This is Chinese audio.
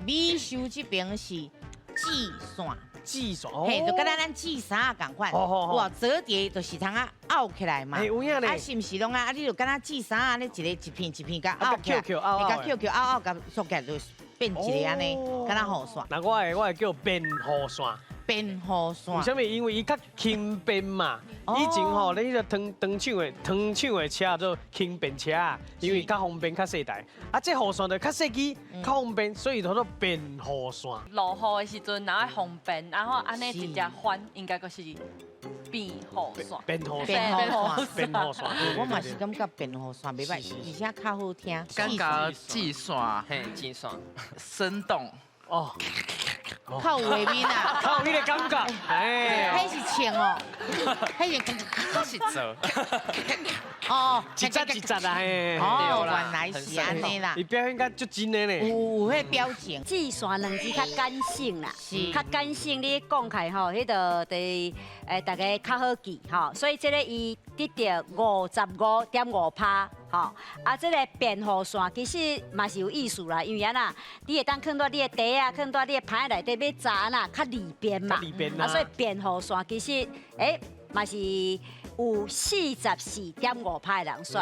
米修这边是系线。计算嘿，就跟咱系衫啊共款，哇，折叠就是通啊拗起来嘛。哎，有影咧。啊，是毋是拢啊？你就跟咱系衫啊，你一片一片甲拗起来，甲 QQ 拗甲缩起来，就变一个安尼，跟咱雨伞。那我会叫变雨伞。变雨伞。为什么？因为伊较轻便嘛。以前吼，你个长抢的车做轻便车啊，因为较方便、较细台。啊，这雨伞就较细支、较方便，所以叫做变雨伞。落雨的时阵，然后方便，然后安尼直接翻，应该就是变雨伞。变雨伞。变雨伞。我嘛是感觉变雨伞袂歹，而且较好听。感觉计算嘿，计算生动哦。较有画面啊，较有迄个感觉，哎，迄是唱哦，这是做，哦，一节啊，嘿，哦，原来是安尼啦，伊表现甲足真的呢，有迄表情，计算两字较感性啦，是较感性，你讲起来吼，迄个对大家较好记吼，所以这个伊得到55.5%。吼，啊，这个变雨伞其实嘛是有意思啦，因为安那，你会当放到你的袋啊，放到你的盘内底要炸呐，较利便嘛。啊，所以变雨伞其实嘛是有44.5%的人选。